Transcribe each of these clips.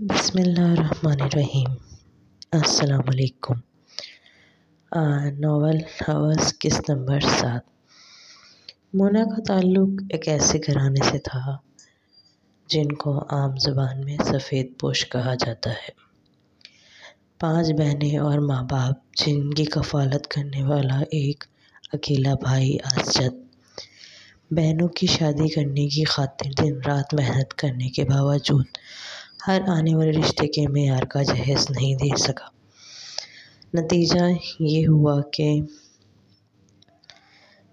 بسم اللہ الرحمن الرحیم۔ السلام علیکم۔ ناول حوث قسط نمبر 7۔ مونا کا تعلق ایک ایسے گھرانے سے تھا جن کو عام زبان میں سفید پوش کہا جاتا ہے۔ 5 بہنیں اور ماں باپ، جن کی کفالت کرنے والا ایک اکیلا بھائی اسجد۔ بہنوں کی شادی کرنے کی خاطر دن رات محنت کرنے کے باوجود ہر آنے والے رشتے کے معیار کا جہیز نہیں دے سکا۔ نتیجہ یہ ہوا کہ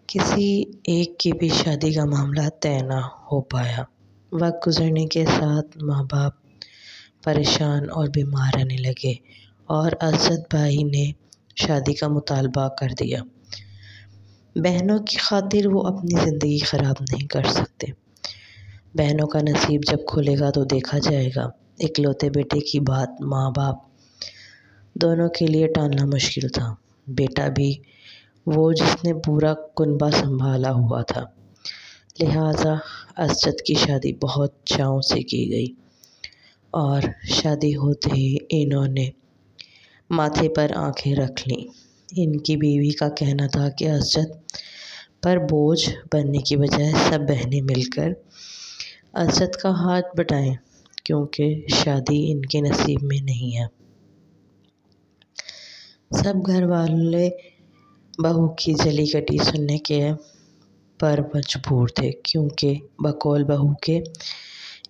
کسی ایک کی بھی شادی کا معاملہ طے نہ ہو پایا۔ وقت گزرنے کے ساتھ ماں باپ پریشان اور بیمار رہنے لگے اور اسجد بھائی نے شادی کا مطالبہ کر دیا۔ بہنوں کی خاطر وہ اپنی زندگی خراب نہیں کر سکتے۔ بہنوں کا نصیب جب کھلے گا تو دیکھا جائے گا۔ اکلوتے بیٹے کی بات ماں باپ دونوں کے لیے ٹالنا مشکل تھا۔ بیٹا بھی وہ جس نے پورا کنبہ سنبھالا ہوا تھا، لہٰذا اسجد کی شادی بہت چاؤں سے کی گئی اور شادی ہوتے ہی انہوں نے ماتھے پر آنکھیں رکھ لیں۔ ان کی بیوی کا کہنا تھا کہ اسجد پر بوجھ بننے کی بجائے سب بہنیں مل کر اسجد کا ہاتھ بٹائیں، کیونکہ شادی ان کے نصیب میں نہیں ہے۔ سب گھر والے بہو کی جلی کٹی سننے کے پر مجبور تھے، کیونکہ بقول بہو کے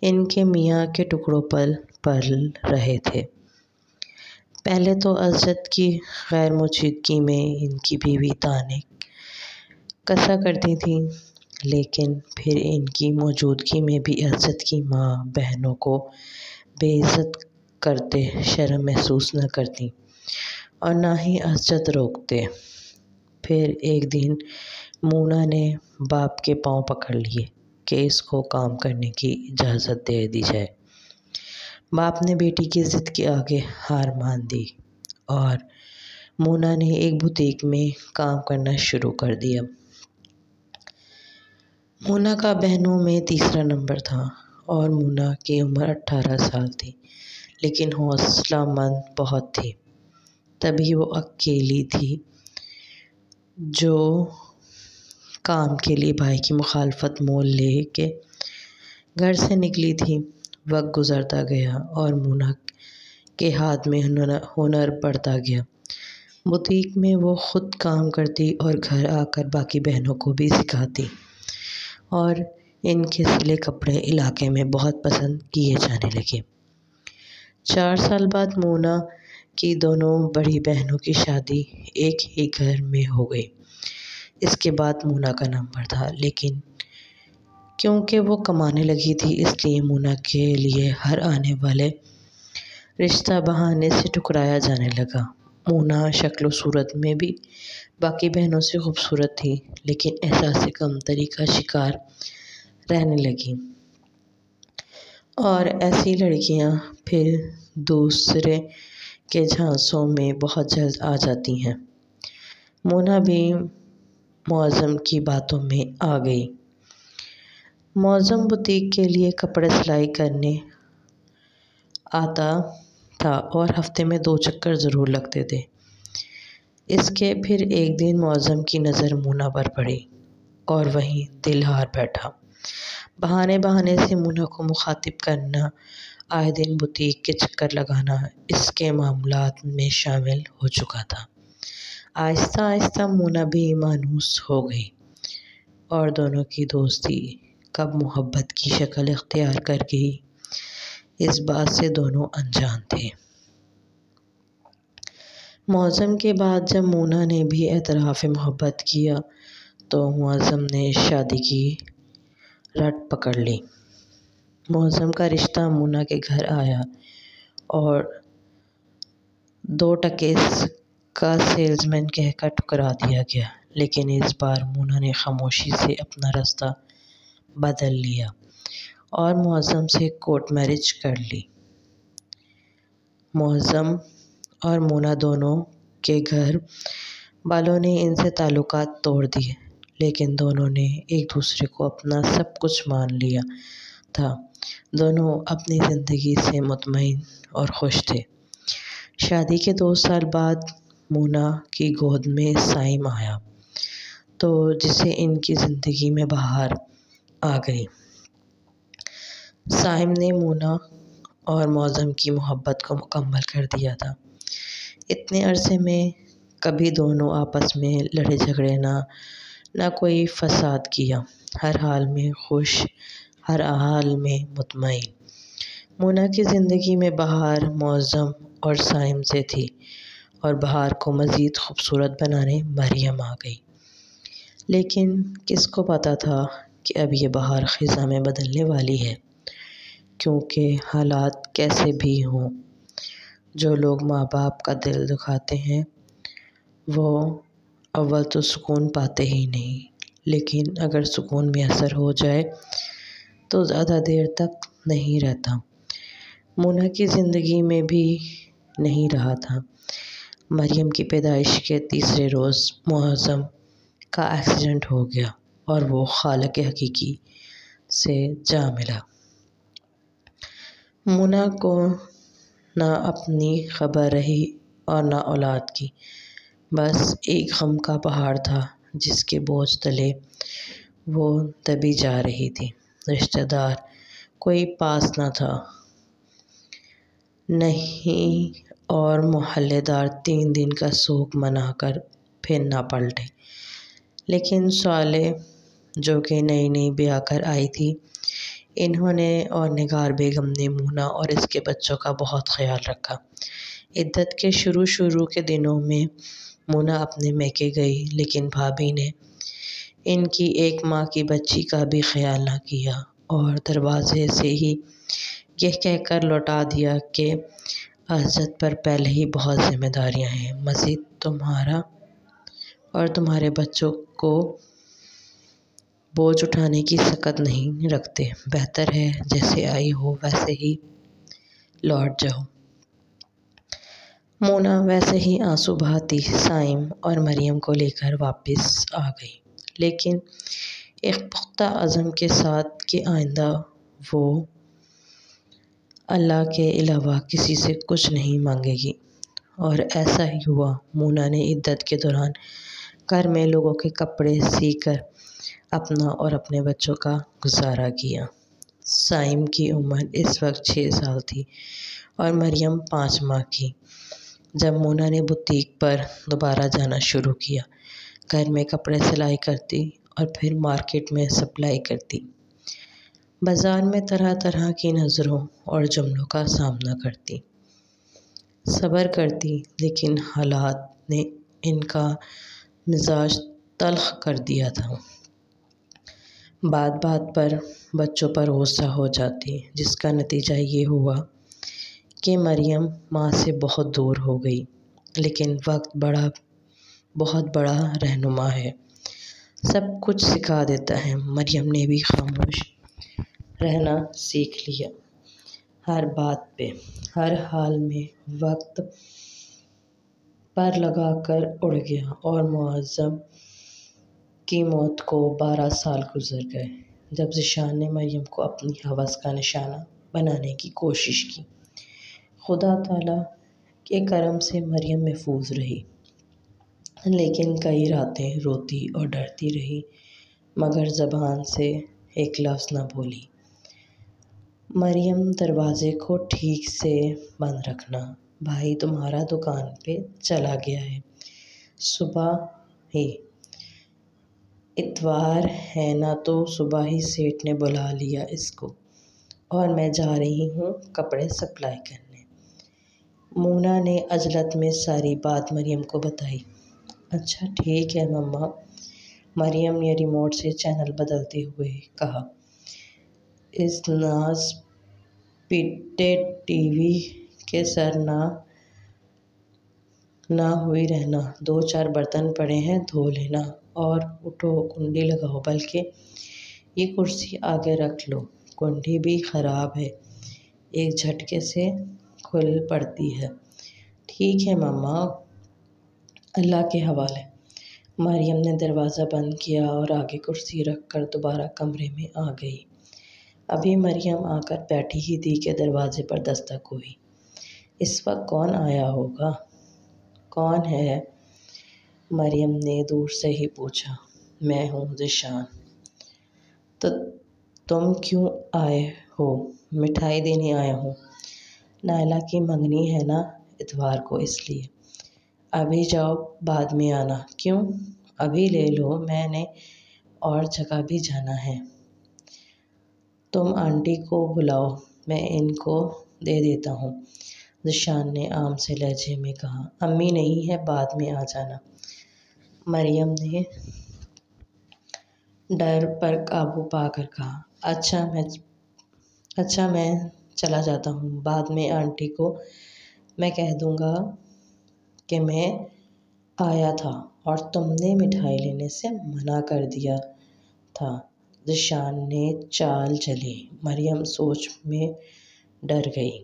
ان کے میاں کے ٹکڑوں پل پل رہے تھے۔ پہلے تو اسجد کی غیر موجودگی میں ان کی بیوی طعنے کسا کرتی تھیں، لیکن پھر ان کی موجودگی میں بھی اسجد کی ماں بہنوں کو بے عزت کرتے شرم محسوس نہ کرتیں اور نہ ہی اسجد روکتے۔ پھر ایک دن مونا نے باپ کے پاؤں پکڑ لیے کہ اس کو کام کرنے کی اجازت دے دی جائے۔ باپ نے بیٹی کی ضد کے آگے ہار مان دی اور مونا نے ایک بوتیک میں کام کرنا شروع کر دیا۔ مونا کا بہنوں میں تیسرا نمبر تھا اور مونا کی عمر 18 سال تھی، لیکن حوصلہ مند بہت تھی۔ تبھی وہ اکیلی تھی جو کام کے لیے بھائی کی مخالفت مول لے کے گھر سے نکلی تھی۔ وقت گزرتا گیا اور مونا کے ہاتھ میں ہنر بڑھتا گیا۔ بوتیک میں وہ خود کام کرتی اور گھر آ کر باقی بہنوں کو بھی سکھاتی اور ان کے سلے کپڑے علاقے میں بہت پسند کیے جانے لگے۔ 4 سال بعد مونا کی دونوں بڑی بہنوں کی شادی ایک ہی گھر میں ہو گئی۔ اس کے بعد مونا کا نمبر تھا، لیکن کیونکہ وہ کمانے لگی تھی، اس لیے مونا کے لیے ہر آنے والے رشتہ بہانے سے ٹھکرایا جانے لگا۔ مونا شکل و صورت میں بھی باقی بہنوں سے خوبصورت تھی، لیکن احساس کمتری کا شکار رہنے لگی اور ایسی لڑکیاں پھر دوسرے کے جھانسوں میں بہت جلد آ جاتی ہیں۔ مونا بھی معظم کی باتوں میں آ گئی۔ معظم بوتیک کے لیے کپڑے سلائی کرنے آتا تھا اور ہفتے میں 2 چکر ضرور لگتے تھے۔ اس کے پھر ایک دن معظم کی نظر مونا پر پڑی اور وہیں دل ہار بیٹھا۔ بہانے بہانے سے مونا کو مخاطب کرنا، آئے دن بوتیک کے چکر لگانا اس کے معمولات میں شامل ہو چکا تھا۔ آہستہ آہستہ مونا بھی مانوس ہو گئی اور دونوں کی دوستی کب محبت کی شکل اختیار کر گئی، اس بات سے دونوں انجان تھے۔ معظم کے بعد جب مونا نے بھی اعتراف محبت کیا تو معظم نے شادی کی رٹ پکڑ لی۔ معظم کا رشتہ مونا کے گھر آیا اور 2 ٹکے کا سیلز مین کہہ کر ٹھکرا دیا گیا، لیکن اس بار مونا نے خاموشی سے اپنا راستہ بدل لیا اور معظم سے کورٹ میرج کر لی۔ معظم اور مونا دونوں کے گھر والوں نے ان سے تعلقات توڑ دیے، لیکن دونوں نے ایک دوسرے کو اپنا سب کچھ مان لیا تھا دونوں اپنی زندگی سے مطمئن اور خوش تھے۔ شادی کے 2 سال بعد مونا کی گود میں سائم آیا تو جسے ان کی زندگی میں بہار آ گئی۔ سائم نے مونا اور معظم کی محبت کو مکمل کر دیا تھا۔ اتنے عرصے میں کبھی دونوں آپس میں لڑے جھگڑے نہ کوئی فساد کیا، ہر حال میں خوش، ہر حال میں مطمئن۔ مونا کی زندگی میں بہار معظم اور سائم سے تھی، اور بہار کو مزید خوبصورت بنانے مریم آ گئی۔ لیکن کس کو پتہ تھا کہ اب یہ بہار خزاں میں بدلنے والی ہے، کیونکہ حالات کیسے بھی ہوں، جو لوگ ماں باپ کا دل دکھاتے ہیں وہ اول تو سکون پاتے ہی نہیں، لیکن اگر سکون میسر ہو جائے تو زیادہ دیر تک نہیں رہتا۔ مونا کی زندگی میں بھی نہیں رہا تھا۔ مریم کی پیدائش کے تیسرے روز معظم کا ایکسیڈنٹ ہو گیا اور وہ خالق حقیقی سے جا ملا۔ مونا کو نہ اپنی خبر رہی اور نہ اولاد کی، بس ایک غم کا پہاڑ تھا جس کے بوجھ تلے وہ دبی جا رہی تھی۔ رشتہ دار کوئی پاس نہ تھا، نہیں، اور محلے دار 3 دن کا سوگ منا کر پھر نہ پلٹے۔ لیکن صالح، جو کہ نئی بیاہ کر آئی تھی، انہوں نے اور نگار بیگم نے مونا اور اس کے بچوں کا بہت خیال رکھا۔ عدت کے شروع کے دنوں میں مونا اپنے میکے گئی، لیکن بھابھی نے ان کی 1 ماہ کی بچی کا بھی خیال نہ کیا اور دروازے سے ہی یہ کہہ کر لوٹا دیا کہ عزت پر پہلے ہی بہت ذمہ داریاں ہیں، مزید تمہارا اور تمہارے بچوں کو بوجھ اٹھانے کی سکت نہیں رکھتے، بہتر ہے جیسے آئی ہو ویسے ہی لوٹ جاؤ۔ مونا ویسے ہی آنسو بہاتی سائم اور مریم کو لے کر واپس آ گئی، لیکن ایک پختہ عزم کے ساتھ کہ آئندہ وہ اللہ کے علاوہ کسی سے کچھ نہیں مانگے گی، اور ایسا ہی ہوا۔ مونا نے عدت کے دوران گھر میں لوگوں کے کپڑے سی کر اپنا اور اپنے بچوں کا گزارا کیا۔ سائم کی عمر اس وقت 6 سال تھی اور مریم 5 ماہ کی، جب مونا نے بوتیک پر دوبارہ جانا شروع کیا، گھر میں کپڑے سلائی کرتی اور پھر مارکیٹ میں سپلائی کرتی، بازار میں طرح طرح کی نظروں اور جملوں کا سامنا کرتی، صبر کرتی، لیکن حالات نے ان کا مزاج تلخ کر دیا تھا۔ بات بات پر بچوں پر غصہ ہو جاتی، جس کا نتیجہ یہ ہوا کہ مریم ماں سے بہت دور ہو گئی۔ لیکن وقت بہت بڑا رہنما ہے، سب کچھ سکھا دیتا ہے۔ مریم نے بھی خاموش رہنا سیکھ لیا، ہر بات پہ، ہر حال میں وقت پر لگا کر اڑ گیا، اور معظم کی موت کو 12 سال گزر گئے جب ذیشان نے مریم کو اپنی ہوس کا نشانہ بنانے کی کوشش کی۔ خدا تعالیٰ کے کرم سے مریم محفوظ رہی، لیکن کئی راتیں روتی اور ڈرتی رہی، مگر زبان سے ایک لفظ نہ بولی۔ مریم، دروازے کو ٹھیک سے بند رکھنا، بھائی تمہارا دکان پہ چلا گیا ہے، صبح ہی اتوار ہے نا، تو صبح ہی سیٹھ نے بلا لیا اس کو، اور میں جا رہی ہوں کپڑے سپلائی کرنے۔ مونا نے عجلت میں ساری بات مریم کو بتائی۔ اچھا ٹھیک ہے مما، مریم نے ریموٹ سے چینل بدلتے ہوئے کہا۔ اس ناز پیٹے ٹی وی کے سر نہ ہوئی رہنا، 2-4 برتن پڑے ہیں دھو لینا، اور اٹھو کنڈی لگاؤ، بلکہ یہ کرسی آگے رکھ لو، کنڈی بھی خراب ہے، ایک جھٹکے سے کھل پڑتی ہے۔ ٹھیک ہے مما، اللہ کے حوالے۔ مریم نے دروازہ بند کیا اور آگے کرسی رکھ کر دوبارہ کمرے میں آ گئی۔ ابھی مریم آ کر بیٹھی ہی تھی کہ دروازے پر دستک ہوئی۔ اس وقت کون آیا ہوگا؟ کون ہے؟ مریم نے دور سے ہی پوچھا۔ میں ہوں ذیشان۔ تو تم کیوں آئے ہو؟ مٹھائی دینے آیا ہوں۔ نائلہ کی منگنی ہے نا اتوار کو، اس لیے۔ ابھی جاؤ، بعد میں آنا۔ کیوں؟ ابھی لے لو، میں نے اور جگہ بھی جانا ہے۔ تم آنٹی کو بلاؤ، میں ان کو دے دیتا ہوں، ذیشان نے عام سے لہجے میں کہا۔ امی نہیں ہے، بعد میں آ جانا، مریم نے ڈر پر قابو پا کر کہا۔ اچھا میں چلا جاتا ہوں، بعد میں آنٹی کو میں کہہ دوں گا کہ میں آیا تھا اور تم نے مٹھائی لینے سے منع کر دیا تھا، ذیشان نے چال چلی۔ مریم سوچ میں ڈر گئی۔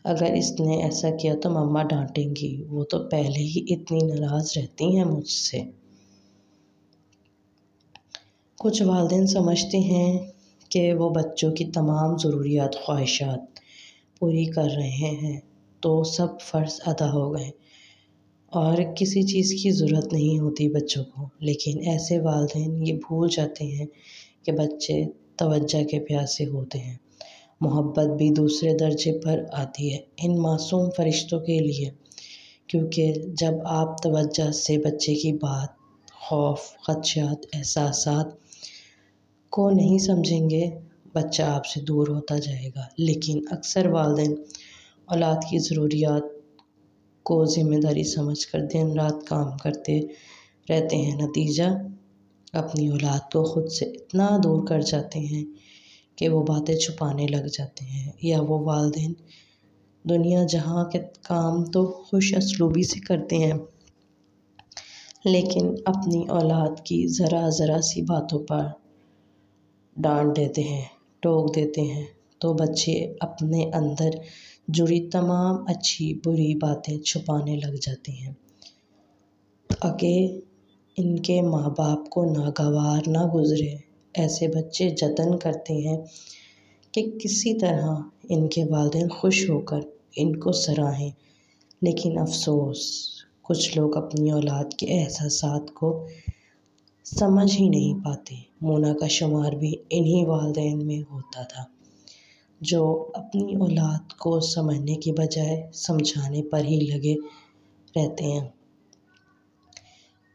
اگر اس نے ایسا کیا تو مما ڈانٹیں گی، وہ تو پہلے ہی اتنی ناراض رہتی ہیں مجھ سے۔ کچھ والدین سمجھتے ہیں کہ وہ بچوں کی تمام ضروریات خواہشات پوری کر رہے ہیں تو سب فرض ادا ہو گئے اور کسی چیز کی ضرورت نہیں ہوتی بچوں کو، لیکن ایسے والدین یہ بھول جاتے ہیں کہ بچے توجہ کے پیاسے ہوتے ہیں۔ محبت بھی دوسرے درجے پر آتی ہے ان معصوم فرشتوں کے لیے، کیونکہ جب آپ توجہ سے بچے کی بات، خوف، خدشات، احساسات کو نہیں سمجھیں گے، بچہ آپ سے دور ہوتا جائے گا۔ لیکن اکثر والدین اولاد کی ضروریات کو ذمہ داری سمجھ کر دن رات کام کرتے رہتے ہیں، نتیجہ اپنی اولاد کو خود سے اتنا دور کر جاتے ہیں کہ وہ باتیں چھپانے لگ جاتے ہیں، یا وہ والدین دنیا جہاں کے کام تو خوش اسلوبی سے کرتے ہیں، لیکن اپنی اولاد کی ذرا سی باتوں پر ڈانٹ دیتے ہیں، ٹوک دیتے ہیں، تو بچے اپنے اندر جڑی تمام اچھی بری باتیں چھپانے لگ جاتے ہیں تاکہ ان کے ماں باپ کو ناگوار نہ گزرے۔ ایسے بچے جتن کرتے ہیں کہ کسی طرح ان کے والدین خوش ہو کر ان کو سراہیں، لیکن افسوس کچھ لوگ اپنی اولاد کے احساسات کو سمجھ ہی نہیں پاتے۔ مونا کا شمار بھی انہی والدین میں ہوتا تھا جو اپنی اولاد کو سمجھنے کی بجائے سمجھانے پر ہی لگے رہتے ہیں،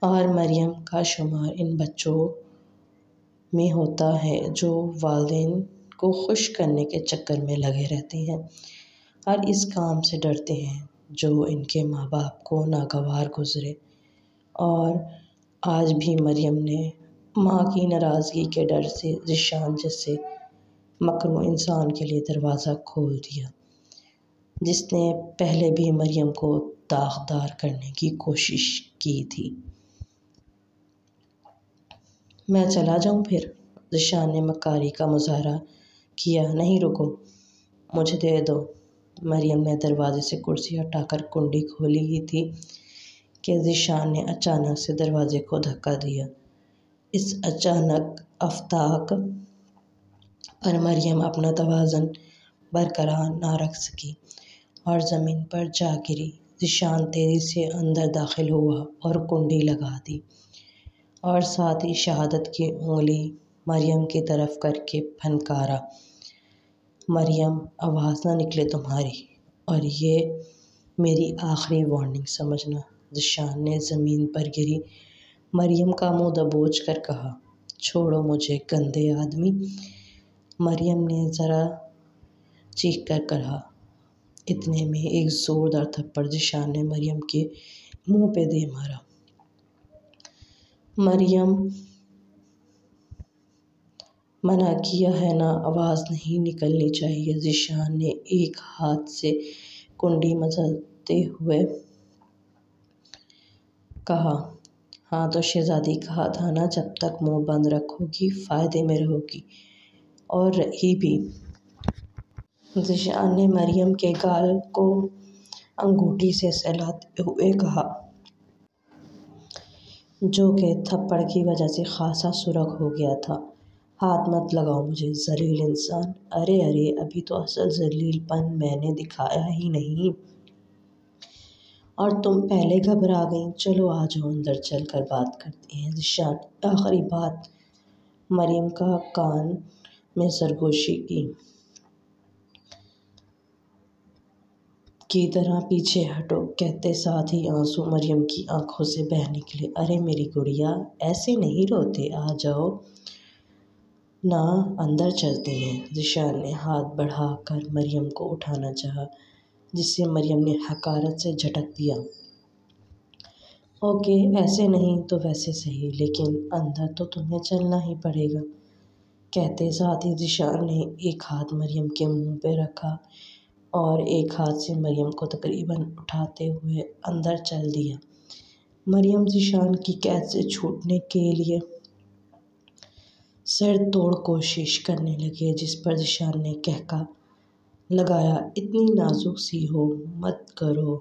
اور مریم کا شمار ان بچوں میں ہوتا ہے جو والدین کو خوش کرنے کے چکر میں لگے رہتے ہیں اور اس کام سے ڈرتے ہیں جو ان کے ماں باپ کو ناگوار گزرے۔ اور آج بھی مریم نے ماں کی ناراضگی کے ڈر سے ذیشان جیسے مکروہ انسان کے لیے دروازہ کھول دیا، جس نے پہلے بھی مریم کو داغدار کرنے کی کوشش کی تھی۔ میں چلا جاؤں پھر؟ ذیشان نے مکاری کا مظاہرہ کیا۔ نہیں، رکو، مجھے دے دو۔ مریم نے دروازے سے کرسی ہٹا کر کنڈی کھولی ہی تھی کہ ذیشان نے اچانک سے دروازے کو دھکا دیا۔ اس اچانک افتاق پر مریم اپنا توازن برقرار نہ رکھ سکی اور زمین پر جا گری۔ ذیشان تیزی سے اندر داخل ہوا اور کنڈی لگا دی، اور ساتھ ہی شہادت کی انگلی مریم کی طرف کر کے پھنکارا۔ مریم، آواز نہ نکلے تمہاری، اور یہ میری آخری وارننگ سمجھنا، ذیشان نے زمین پر گری مریم کا منہ دبوچ کر کہا۔ چھوڑو مجھے، گندے آدمی، مریم نے ذرا چیخ کر کہا۔ اتنے میں ایک زوردار تھپڑ ذیشان نے مریم کے منہ پہ دے مارا۔ مریم، منع کیا ہے نا، آواز نہیں نکلنی چاہیے، ذیشان نے ایک ہاتھ سے کنڈی مچلتے ہوئے کہا۔ ہاں تو شہزادی، کہا تھا نا، جب تک منہ بند رکھو گی فائدے میں رہو گی، اور رہی بھی۔ ذیشان نے مریم کے گال کو انگوٹھی سے سہلاتے ہوئے کہا، جو کہ تھپڑ کی وجہ سے خاصا سرخ ہو گیا تھا۔ ہاتھ مت لگاؤ مجھے ذلیل انسان۔ ارے ارے، ابھی تو اصل ذلیل پن میں نے دکھایا ہی نہیں اور تم پہلے گھبرا گئیں۔ چلو آ جاؤ، اندر چل کر بات کرتے ہیں۔ ذیشان نے آخری بات مریم کا کان میں سرگوشی کی طرح پیچھے ہٹو کہتے ساتھ ہی آنسو مریم کی آنکھوں سے بہہ نکلے۔ ارے میری گڑیا، ایسے نہیں روتے، آ جاؤ نا، اندر چلتے ہیں۔ ذیشان نے ہاتھ بڑھا کر مریم کو اٹھانا چاہا، جسے مریم نے حقارت سے جھٹک دیا۔ اوکے، ایسے نہیں تو ویسے صحیح، لیکن اندر تو تمہیں چلنا ہی پڑے گا، کہتے ساتھ ہی ذیشان نے ایک ہاتھ مریم کے منہ پہ رکھا اور ایک ہاتھ سے مریم کو تقریباً اٹھاتے ہوئے اندر چل دیا۔ مریم ذیشان کی قید سے چھوٹنے کے لیے سر توڑ کوشش کرنے لگی، جس پر ذیشان نے کہکا لگایا، اتنی نازک سی ہو مت کرو،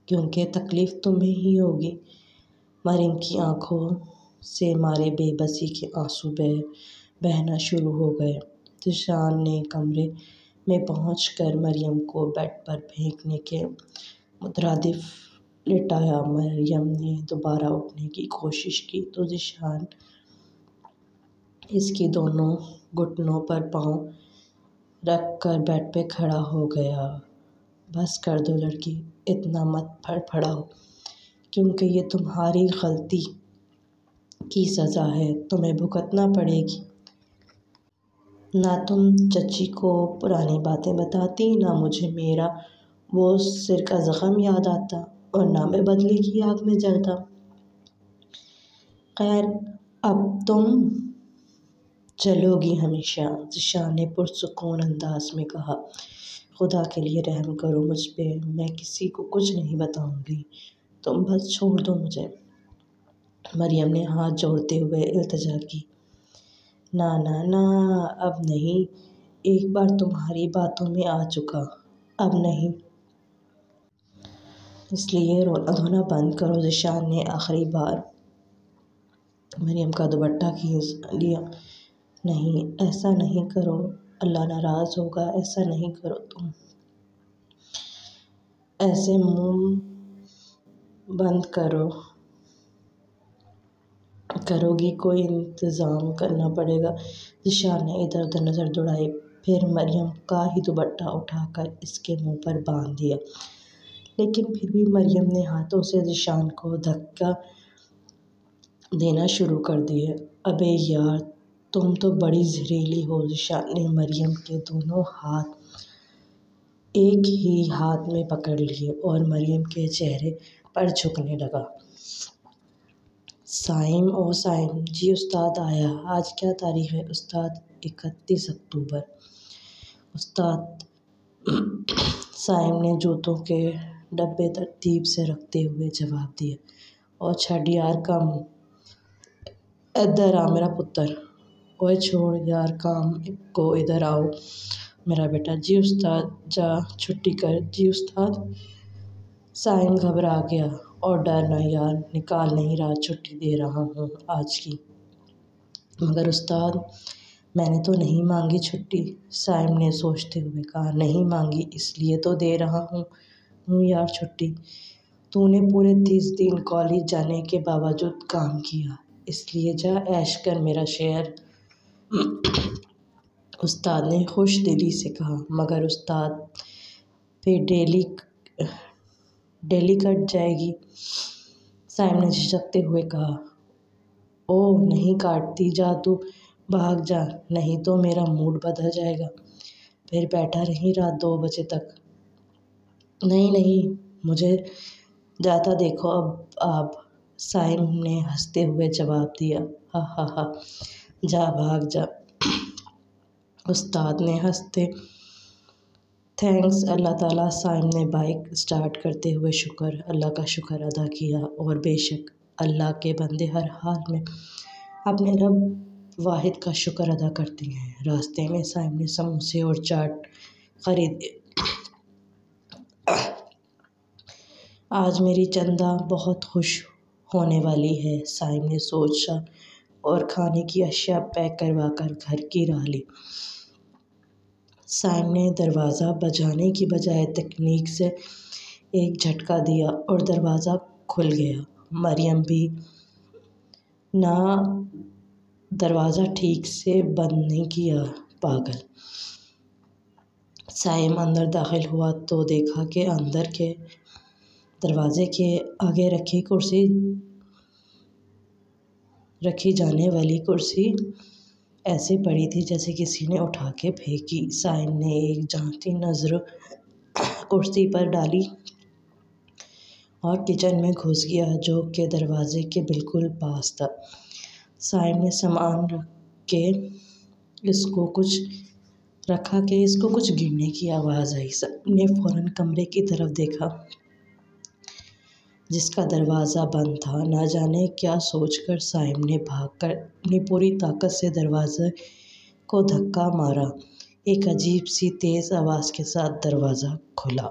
کیونکہ تکلیف تمہیں ہی ہوگی۔ مریم کی آنکھوں سے مارے بے بسی کے آنسو بہنا شروع ہو گئے۔ ذیشان نے کمرے میں پہنچ کر مریم کو بیڈ پر پھینکنے کے مترادف لٹایا۔ مریم نے دوبارہ اٹھنے کی کوشش کی تو ذیشان اس کے دونوں گھٹنوں پر پاؤں رکھ کر بیڈ پہ کھڑا ہو گیا۔ بس کر دو لڑکی، اتنا مت پھڑپڑاؤ، کیونکہ یہ تمہاری غلطی کی سزا ہے، تمہیں بھگتنا پڑے گی۔ نہ تم چچی کو پرانی باتیں بتاتی، نہ مجھے میرا وہ سر کا زخم یاد آتا، اور نہ میں بدلے کی آگ میں جلتا۔ خیر، اب تم چلو گی ہمیشہ، ذیشان نے پرسکون انداز میں کہا۔ خدا کے لیے رحم کرو مجھ پہ، میں کسی کو کچھ نہیں بتاؤں گی، تم بس چھوڑ دو مجھے۔ مریم نے ہاتھ جوڑتے ہوئے التجا کی۔ نہ نہ نہ، اب نہیں، ایک بار تمہاری باتوں میں آ چکا، اب نہیں۔ اس لیے رونا دھونا بند کرو۔ ذیشان نے آخری بار مریم کا دوپٹہ کھینچ لیا۔ نہیں، ایسا نہیں کرو، اللہ ناراض ہوگا، ایسا نہیں کرو، تم ایسے منہ بند کرو گی، کوئی انتظام کرنا پڑے گا۔ ذیشان نے ادھر ادھر نظر دوڑائی، پھر مریم کا ہی دوپٹہ اٹھا کر اس کے منہ پر باندھ دیا، لیکن پھر بھی مریم نے ہاتھوں سے ذیشان کو دھکے دینا شروع کر دیے۔ ابے یار، تم تو بڑی زہریلی ہو۔ ذیشان نے مریم کے دونوں ہاتھ ایک ہی ہاتھ میں پکڑ لیے اور مریم کے چہرے پر جھکنے لگا۔ صائم، او صائم جی، استاد آیا۔ آج کیا تاریخ ہے استاد؟ 31 اکتوبر۔ استاد، صائم نے جوتوں کے ڈبے ترتیب سے رکھتے ہوئے جواب دیا۔ او چھڈ یار کم، ادھر آ میرا پتر۔ اوئے چھوڑ یار کام کو، ادھر آؤ میرا بیٹا۔ جی استاد، جا چھٹی کر۔ جی استاد۔ صائم گھبرا گیا۔ او ڈرنا یار، نکال نہیں رہا، چھٹی دے رہا ہوں آج کی۔ مگر استاد، میں نے تو نہیں مانگی چھٹی، صائم نے سوچتے ہوئے کہا۔ نہیں مانگی، اس لیے تو دے رہا ہوں یار چھٹی۔ تو نے پورے 30 دن کالج جانے کے باوجود کام کیا، اس لیے جا عیش کر میرا شیر۔ استاد نے خوش دلی سے کہا۔ مگر استاد، پھر ڈیلی کٹ جائے گی، صائم نے جھجکتے ہوئے کہا۔ او نہیں کاٹتی، جا تو بھاگ جا، نہیں تو میرا موڈ بدل جائے گا، پھر بیٹھا رہیں رات 2 بجے تک۔ نہیں نہیں، مجھے جاتا دیکھو اب آپ، صائم نے ہنستے ہوئے جواب دیا۔ ہا ہا ہا، جا بھاگ جا۔ استاد نے ہنستے تھینکس اللہ تعالیٰ۔ صائم نے بائک اسٹارٹ کرتے ہوئے اللہ کا شکر ادا کیا، اور بے شک اللہ کے بندے ہر حال میں اپنے رب واحد کا شکر ادا کرتے ہیں۔ راستے میں صائم نے سموسے اور چاٹ خریدے۔ آج میری چندا بہت خوش ہونے والی ہے، صائم نے سوچا اور کھانے کی اشیاء پیک کروا کر گھر کی راہ لی۔ سائم نے دروازہ بجانے کی بجائے تکنیک سے ایک جھٹکا دیا اور دروازہ کھل گیا۔ مریم بھی نہ دروازہ ٹھیک سے بند نہیں کیا، پاگل۔ سائم اندر داخل ہوا تو دیکھا کہ اندر کے دروازے کے آگے رکھی جانے والی کرسی ایسے پڑی تھی جیسے کسی نے اٹھا کے پھینکی۔ سائم نے ایک جانتی نظر کرسی پر ڈالی اور کچن میں گھس گیا، جو کہ دروازے کے بالکل پاس تھا۔ سائم نے سامان رکھا کہ اس کو کچھ گرنے کی آواز آئی۔ سائم نے فوراً کمرے کی طرف دیکھا جس کا دروازہ بند تھا۔ نہ جانے کیا سوچ کر سائم نے بھاگ کر اپنی پوری طاقت سے دروازے کو دھکا مارا۔ ایک عجیب سی تیز آواز کے ساتھ دروازہ کھلا۔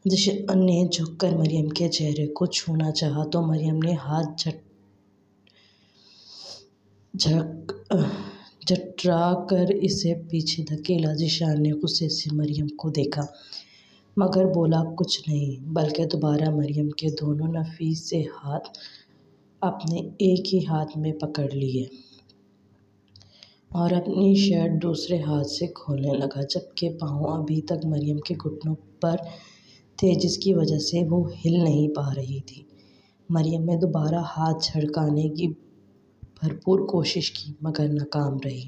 ذیشان نے جھک کر مریم کے چہرے کو چھونا چاہا تو مریم نے ہاتھ جھٹلا کر اسے پیچھے دھکیلا۔ ذیشان نے غصے سے مریم کو دیکھا مگر بولا کچھ نہیں، بلکہ دوبارہ مریم کے دونوں نفیس سے ہاتھ اپنے ایک ہی ہاتھ میں پکڑ لیے اور اپنی شرٹ دوسرے ہاتھ سے کھولنے لگا، جبکہ پاؤں ابھی تک مریم کے گھٹنوں پر تھے، جس کی وجہ سے وہ ہل نہیں پا رہی تھی۔ مریم نے دوبارہ ہاتھ جھڑکانے کی بھرپور کوشش کی مگر ناکام رہی۔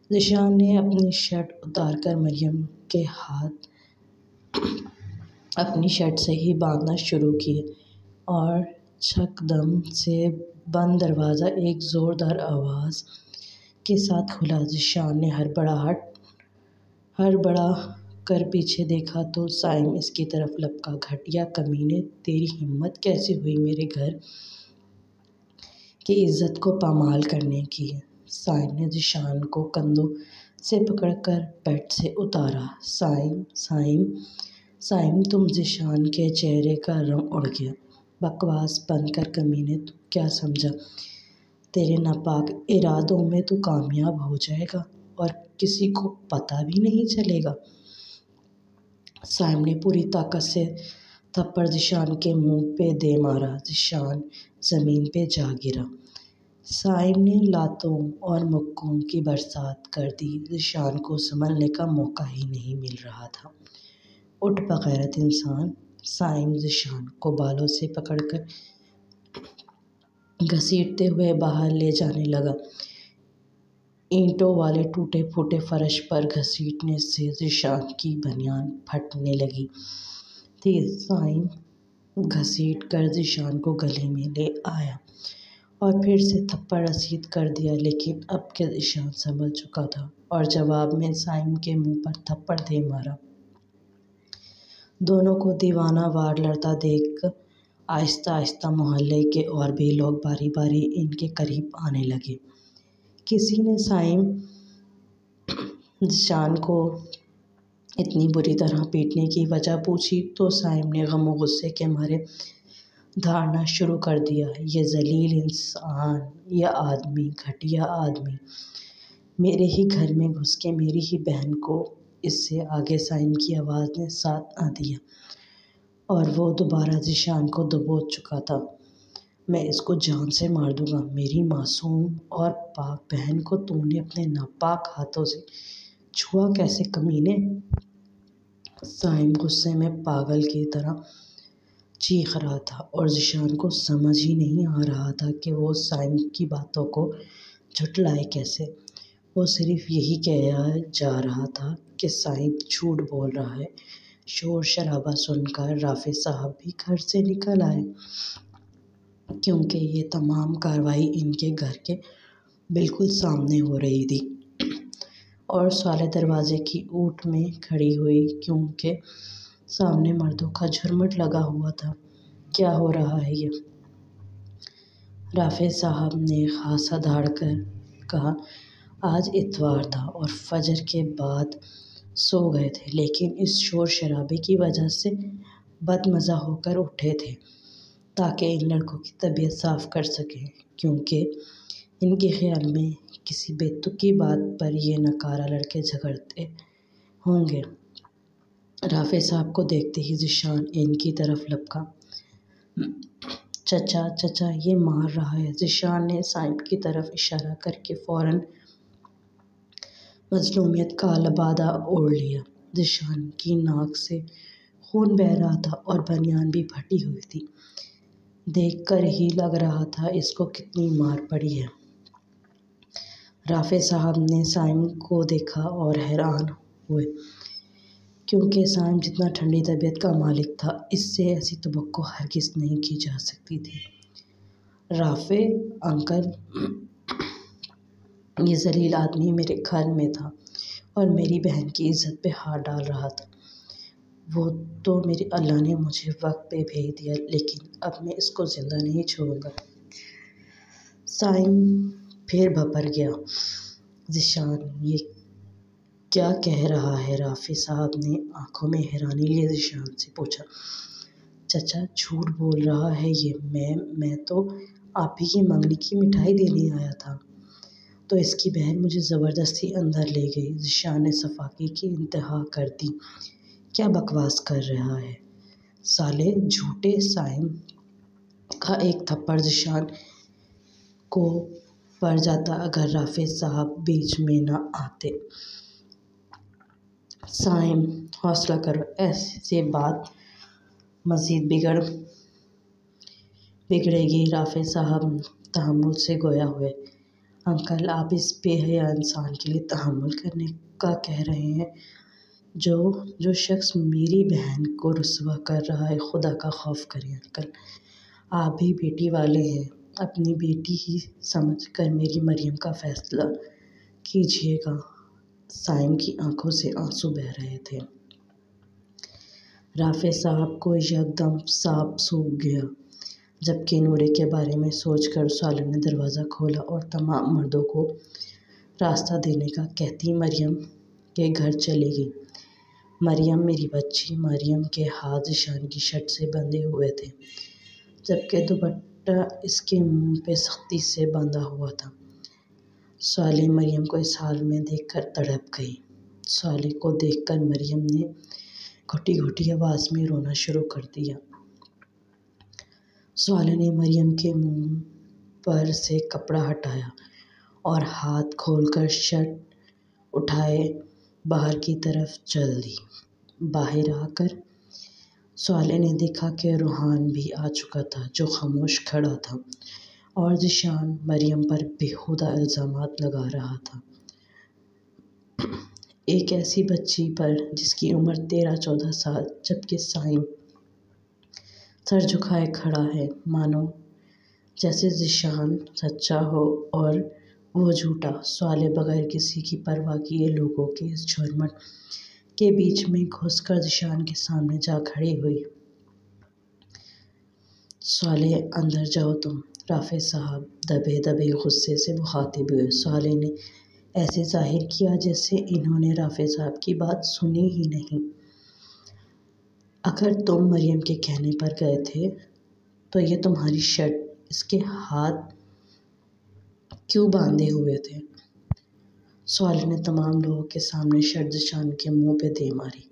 ذیشان نے اپنی شرٹ اتار کر مریم کے ہاتھ اپنی شرٹ سے ہی باندھنا شروع کیے اور چھک دم سے بند دروازہ ایک زوردار آواز کے ساتھ کھلا۔ ذیشان نے ہڑبڑا کر پیچھے دیکھا تو سائم اس کی طرف لپکا۔ گھٹیا کمینے، تیری ہمت کیسے ہوئی میرے گھر کی عزت کو پامال کرنے کی؟ سائم نے ذیشان کو کندھوں سے پکڑ کر بیڈ سے اتارا۔ سائم تم ذیشان کے چہرے کا رنگ اڑ گیا۔ بکواس بند کر کمینے، تو کیا سمجھا تیرے ناپاک ارادوں میں تو کامیاب ہو جائے گا اور کسی کو پتہ بھی نہیں چلے گا۔ سائم نے پوری طاقت سے تھپڑ ذیشان کے منہ پہ دے مارا۔ ذیشان زمین پہ جا گرا۔ سائم نے لاتوں اور مکوں کی برسات کر دی۔ ذیشان کو سنبھلنے کا موقع ہی نہیں مل رہا تھا۔ اٹھ بغیرت انسان! سائم ذیشان کو بالوں سے پکڑ کر گھسیٹتے ہوئے باہر لے جانے لگا۔ اینٹوں والے ٹوٹے پھوٹے فرش پر گھسیٹنے سے ذیشان کی بنیان پھٹنے لگی تھی۔ سائم گھسیٹ کر ذیشان کو گلے میں لے آیا اور پھر سے تھپڑ رسید کر دیا، لیکن اب کہ ذیشان سنبھل چکا تھا اور جواب میں سائم کے منہ پر تھپڑ دے مارا۔ دونوں کو دیوانہ وار لڑتا دیکھ آہستہ آہستہ محلے کے اور بھی لوگ باری باری ان کے قریب آنے لگے۔ کسی نے ذیشان کو اتنی بری طرح پیٹنے کی وجہ پوچھی تو سائم نے غم و غصے کے مارے دھاڑنا شروع کر دیا، یہ ذلیل انسان، یہ آدمی، گھٹیا آدمی، میرے ہی گھر میں گھس کے میری ہی بہن کو۔ اس سے آگے سائم کی آواز نے ساتھ نہ دیا اور وہ دوبارہ ذیشان کو دبوچ چکا تھا۔ میں اس کو جان سے مار دوں گا، میری معصوم اور پاک بہن کو تو نے اپنے ناپاک ہاتھوں سے چھوا کیسے کمینے؟ سائم غصے میں پاگل کی طرح چیخ رہا تھا اور ذیشان کو سمجھ ہی نہیں آ رہا تھا کہ وہ سائم کی باتوں کو جھٹلائے کیسے۔ وہ صرف یہی کہا جا رہا تھا کہ سائم جھوٹ بول رہا ہے۔ شور شرابہ سن کر رافع صاحب بھی گھر سے نکل آئے، کیونکہ یہ تمام کارروائی ان کے گھر کے بالکل سامنے ہو رہی تھی، اور صالح دروازے کی اوٹ میں کھڑی ہوئی، کیونکہ سامنے مردوں کا جھرمٹ لگا ہوا تھا۔ کیا ہو رہا ہے یہ؟ رافع صاحب نے خاصا دھاڑ کر کہا۔ آج اتوار تھا اور فجر کے بعد سو گئے تھے، لیکن اس شور شرابے کی وجہ سے بد مزہ ہو کر اٹھے تھے تاکہ ان لڑکوں کی طبیعت صاف کر سکیں، کیونکہ ان کے خیال میں کسی بے تکی بات پر یہ نکارہ لڑکے جھگڑتے ہوں گے۔ رافع صاحب کو دیکھتے ہی ذیشان ان کی طرف لپکا۔ چچا چچا یہ مار رہا ہے۔ ذیشان نے صائب کی طرف اشارہ کر کے فوراً مظلومیت کا لبادہ اوڑھ لیا۔ ذیشان کی ناک سے خون بہہ رہا تھا اور بنیان بھی پھٹی ہوئی تھی۔ دیکھ کر ہی لگ رہا تھا اس کو کتنی مار پڑی ہے۔ رافع صاحب نے صائب کو دیکھا اور حیران ہوئے، کیونکہ صائب جتنا ٹھنڈی طبیعت کا مالک تھا، اس سے ایسی توقع ہرگز نہیں کی جا سکتی تھی۔ رافع انکل، یہ ذلیل آدمی میرے گھر میں تھا اور میری بہن کی عزت پہ ہاتھ ڈال رہا تھا۔ وہ تو میرے اللہ نے مجھے وقت پہ بھیج دیا، لیکن اب میں اس کو زندہ نہیں چھوڑوں گا۔ صائب پھر بھپر گیا۔ ذیشان یہ کیا کہہ رہا ہے؟ رافع صاحب نے آنکھوں میں حیرانی لیے ذیشان سے پوچھا۔ چچا جھوٹ بول رہا ہے یہ، میں تو آپ ہی کی منگنی کی مٹھائی دینے آیا تھا، تو اس کی بہن مجھے زبردستی اندر لے گئی۔ ذیشان نے صفاقی کی انتہا کر دی۔ کیا بکواس کر رہا ہے؟ سالے جھوٹے! صائب کا ایک تھپڑ ذیشان کو پڑ جاتا اگر رافع صاحب بیچ میں نہ آتے۔ صائب حوصلہ کرو، ایسے بات مزید بگڑے گی۔ رافع صاحب تحمل سے گویا ہوئے۔ انکل آپ اس بے حیا انسان کے لیے تحمل کرنے کا کہہ رہے ہیں؟ جو شخص میری بہن کو رسوا کر رہا ہے، خدا کا خوف کریں انکل۔ آپ بھی بیٹی والے ہیں، اپنی بیٹی ہی سمجھ کر میری مریم کا فیصلہ کیجیے گا۔ صائب کی آنکھوں سے آنسو بہہ رہے تھے۔ رافع صاحب کو یکدم سانپ سونگھ گیا، جبکہ نورے کے بارے میں سوچ کر سالم نے دروازہ کھولا اور تمام مردوں کو راستہ دینے کا کہتی مریم کے گھر چلی گئی۔ مریم میری بچی! مریم کے ہاتھ ذیشان کی شرٹ سے بندھے ہوئے تھے، جبکہ دوپٹہ اس کے منہ پہ سختی سے باندھا ہوا تھا۔ سالم مریم کو اس حال میں دیکھ کر تڑپ گئی۔ سالم کو دیکھ کر مریم نے گھٹی گھٹی آواز میں رونا شروع کر دیا۔ سالم نے مریم کے منہ پر سے کپڑا ہٹایا اور ہاتھ کھول کر شرٹ اٹھائے باہر کی طرف چل دی۔ باہر آ کر سالم نے دیکھا کہ روحان بھی آ چکا تھا، جو خاموش کھڑا تھا اور ذیشان مریم پر بیہودہ الزامات لگا رہا تھا۔ ایک ایسی بچی پر جس کی عمر 13-14 سال، جبکہ صائب سر جھکائے کھڑا ہے، مانو جیسے ذیشان سچا ہو اور وہ جھوٹا۔ سالم بغیر کسی کی پرواہ کیے لوگوں کے اس جھرمٹ کے بیچ میں گھس کر ذیشان کے سامنے جا کھڑی ہوئی۔ سالم اندر جاؤ تم۔ رافع صاحب دبے دبے غصے سے مخاطب ہوئے۔ سالم نے ایسے ظاہر کیا جیسے انہوں نے رافع صاحب کی بات سنی ہی نہیں۔ اگر تم مریم کے کہنے پر گئے تھے تو یہ تمہاری شرٹ اس کے ہاتھ کیوں باندھے ہوئے تھے؟ سالم نے تمام لوگوں کے سامنے شرٹ ذیشان کے منہ پہ دے ماری۔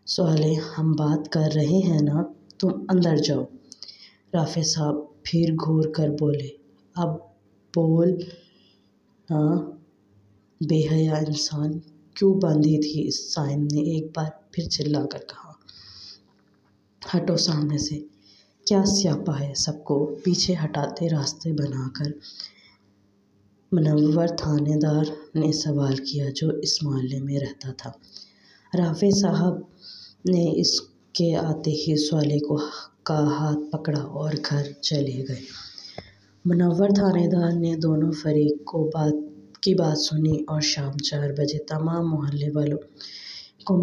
سالم ہم بات کر رہے ہیں نا، تم اندر جاؤ۔ رافع صاحب پھر گھور کر بولے۔ اب بول نا بے حیا انسان، کیوں باندھی تھی؟ صائب نے ایک بار پھر چلا کر کہا۔ ہٹو سامنے سے! کیا سیاپا ہے؟ سب کو پیچھے ہٹاتے راستے بنا کر منور تھانے دار نے سوال کیا، جو اس محلے میں رہتا تھا۔ رافع صاحب نے اس کے آتے ہی سالم کا ہاتھ پکڑا اور گھر چلے گئے۔ منور تھانے دار نے دونوں فریق کی بات سنی اور شام 4 بجے تمام محلے والوں کو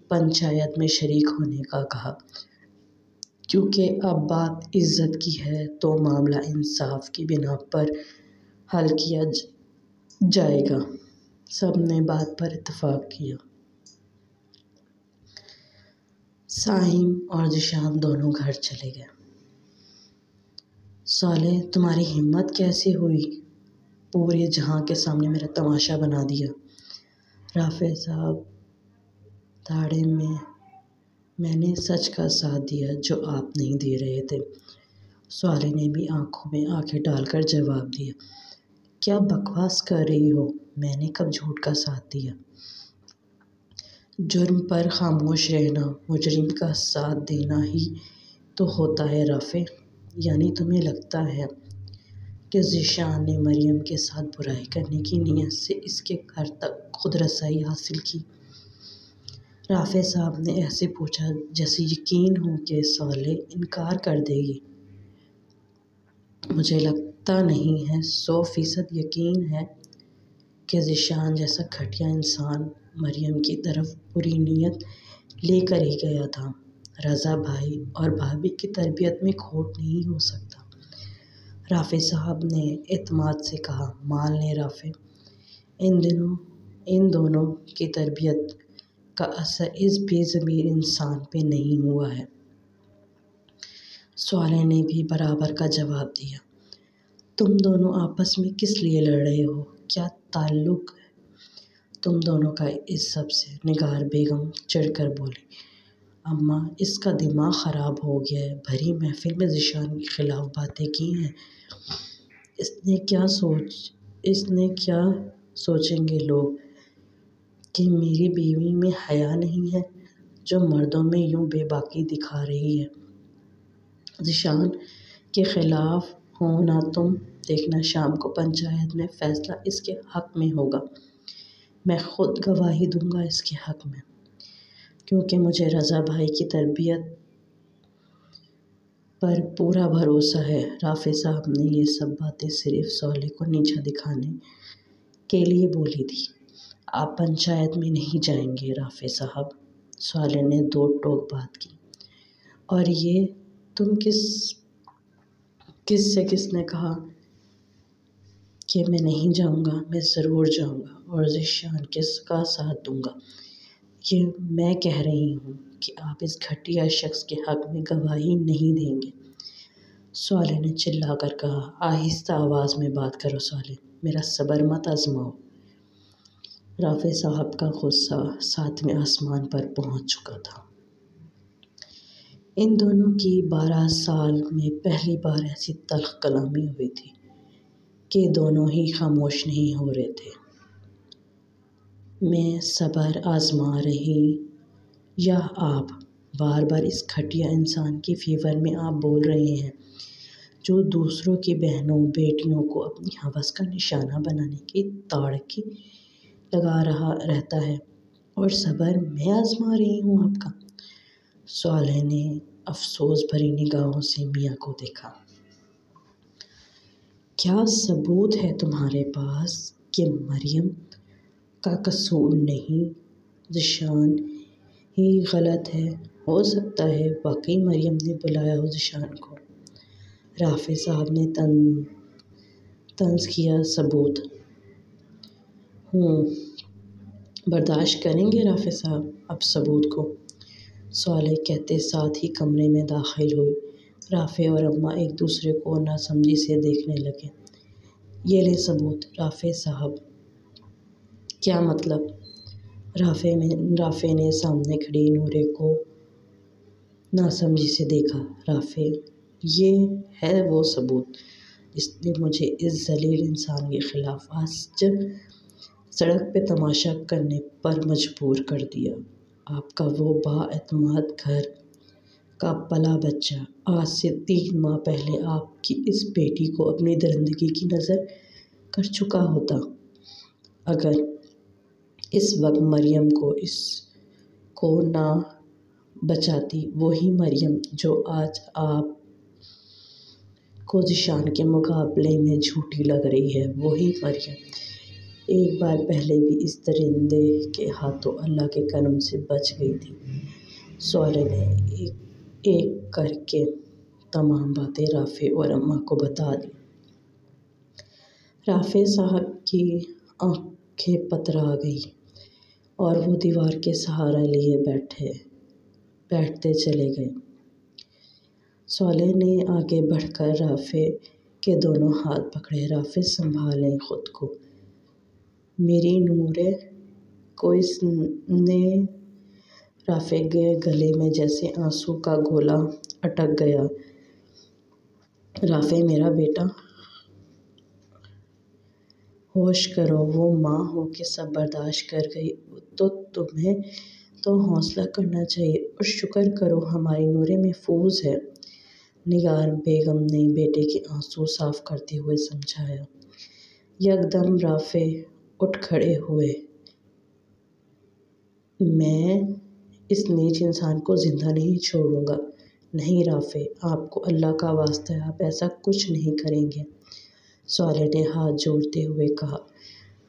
پنچایت میں شریک ہونے کا کہا۔ کیونکہ اب بات عزت کی ہے تو معاملہ انصاف کی بنا پر حل کیا جائے گا۔ سب نے بات پر اتفاق کیا۔ ساہم اور ذیشان دونوں گھر چلے گئے۔ صالح تمہاری ہمت کیسے ہوئی؟ پورے جہاں کے سامنے میرا تماشا بنا دیا۔ رافع صاحب دھاڑے میں نے سچ کا ساتھ دیا جو آپ نہیں دے رہے تھے۔ صالح نے بھی آنکھوں میں آنکھیں ڈال کر جواب دیا۔ کیا بکواس کر رہی ہو؟ میں نے کب جھوٹ کا ساتھ دیا؟ جرم پر خاموش رہنا مجرم کا ساتھ دینا ہی تو ہوتا ہے رافع۔ یعنی تمہیں لگتا ہے کہ ذیشان نے مریم کے ساتھ برائی کرنے کی نیت سے اس کے گھر تک خود رسائی حاصل کی؟ رافع صاحب نے ایسے پوچھا جیسے یقین ہو کہ صالح انکار کر دے گی۔ مجھے لگتا نہیں ہے، 100% یقین ہے کہ ذیشان جیسا گھٹیا انسان مریم کی طرف بری نیت لے کر ہی گیا تھا۔ رضا بھائی اور بھابھی کی تربیت میں کھوٹ نہیں ہو سکتا، رافع صاحب نے اعتماد سے کہا۔ مان لیں رافع، ان دونوں کی تربیت کا اثر اس بے ضمیر انسان پہ نہیں ہوا ہے۔ صالح نے بھی برابر کا جواب دیا۔ تم دونوں آپس میں کس لیے لڑ رہے ہو؟ کیا تعلق ہے تم دونوں کا اس سب سے؟ نگار بیگم چڑھ کر بولی۔ اماں، اس کا دماغ خراب ہو گیا ہے، بھری محفل میں ذیشان کے خلاف باتیں کی ہیں۔ اس نے کیا سوچیں گے لوگ کہ میری بیوی میں حیا نہیں ہے جو مردوں میں یوں بے باکی دکھا رہی ہے۔ ذیشان کے خلاف ہو نہ تم، دیکھنا شام کو پنچایت میں فیصلہ اس کے حق میں ہوگا۔ میں خود گواہی دوں گا اس کے حق میں، کیونکہ مجھے رضا بھائی کی تربیت پر پورا بھروسہ ہے۔ رافع صاحب نے یہ سب باتیں صرف صالح کو نیچا دکھانے کے لیے بولی تھی۔ آپ پنچایت میں نہیں جائیں گے رافع صاحب، صالح نے دو ٹوک بات کی۔ اور یہ تم کس نے کہا کہ میں نہیں جاؤں گا؟ میں ضرور جاؤں گا اور ذیشان کا ساتھ دوں گا۔ یہ میں کہہ رہی ہوں کہ آپ اس گھٹیا شخص کے حق میں گواہی نہیں دیں گے، صالح نے چلا کر کہا۔ آہستہ آواز میں بات کرو صالح، میرا صبر مت آزماؤ۔ رافع صاحب کا غصہ 7ویں آسمان پر پہنچ چکا تھا۔ ان دونوں کی 12 سال میں پہلی بار ایسی تلخ کلامی ہوئی تھی کہ دونوں ہی خاموش نہیں ہو رہے تھے۔ میں صبر آزما رہی یا آپ؟ بار بار اس گھٹیا انسان کے فیور میں آپ بول رہے ہیں جو دوسروں کی بہنوں بیٹیوں کو اپنی ہوس کا نشانہ بنانے کی تاڑکی لگا رہتا ہے، اور صبر میں آزما رہی ہوں آپ کا؟ صالح نے افسوس بھری نگاہوں سے میاں کو دیکھا۔ کیا ثبوت ہے تمہارے پاس کہ مریم کا قصور نہیں، ذیشان ہی غلط ہے؟ ہو سکتا ہے واقعی مریم نے بلایا ہو ذیشان کو۔ رافع صاحب نے طنز کیا۔ ثبوت؟ برداشت کریں گے رافع صاحب اب ثبوت کو؟ صالح کہتے ساتھ ہی کمرے میں داخل ہوئے۔ رافع اور اماں ایک دوسرے کو ناسمجھی سے دیکھنے لگے۔ یہ لیں ثبوت۔ رافع صاحب کیا مطلب؟ رافع نے سامنے کھڑی نورے کو ناسمجھی سے دیکھا۔ رافع، یہ ہے وہ ثبوت جس نے مجھے اس ذلیل انسان کے خلاف آج سڑک پہ تماشا کرنے پر مجبور کر دیا۔ آپ کا وہ با اعتماد گھر کا پلا بچہ آج سے 3 ماہ پہلے آپ کی اس بیٹی کو اپنی درندگی کی نظر کر چکا ہوتا۔ اگر اس وقت مریم کو نہ بچاتی، وہی مریم جو آج آپ کو ذیشان کے مقابلے میں جھوٹی لگ رہی ہے، وہی مریم ایک بار پہلے بھی اس درندے کے ہاتھوں اللہ کے کرم سے بچ گئی تھی۔ صالح نے ایک ایک کر کے تمام باتیں رافع اور اماں کو بتا دیں۔ رافع صاحب کی آنکھیں پترا گئیں اور وہ دیوار کا سہارا لیے بیٹھے بیٹھتے چلے گئے۔ صالح نے آگے بڑھ کر رافع کے دونوں ہاتھ پکڑے۔ رافع سنبھالیں خود کو، میری نورے کو اس نے رافع کے گلے میں جیسے آنسو کا گولا اٹک گیا۔ رافع میرا بیٹا، ہوش کرو، وہ ماں ہو کے سب برداشت کر گئی تو تمہیں تو حوصلہ کرنا چاہیے اور شکر کرو ہماری نورے محفوظ ہے۔ نگار بیگم نے بیٹے کے آنسو صاف کرتے ہوئے سمجھایا۔ یکدم رافع اٹھ کھڑے ہوئے۔ میں اس نیچ انسان کو زندہ نہیں چھوڑوں گا۔ نہیں رافع، آپ کو اللہ کا واسطہ ہے، آپ ایسا کچھ نہیں کریں گے۔ صالح نے ہاتھ جوڑتے ہوئے کہا،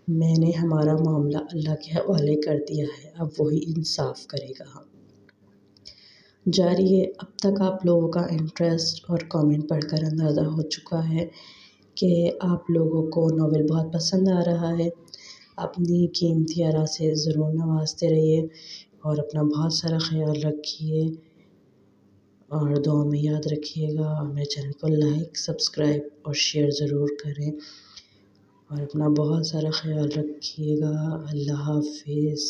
میں نے ہمارا معاملہ اللہ کے حوالے کر دیا ہے، اب وہی انصاف کرے گا۔ جاری ہے۔ اب تک آپ لوگوں کا انٹریسٹ اور کامنٹ پڑھ کر اندازہ ہو چکا ہے کہ آپ لوگوں کو ناول بہت پسند آ رہا ہے۔ اپنی قیمتی آراء سے ضرور نوازتے رہیے اور اپنا بہت سارا خیال رکھیے اور دعا میں یاد رکھیے گا، اور میرے چینل کو لائک، سبسکرائب اور شیئر ضرور کریں اور اپنا بہت سارا خیال رکھیے گا۔ اللہ حافظ۔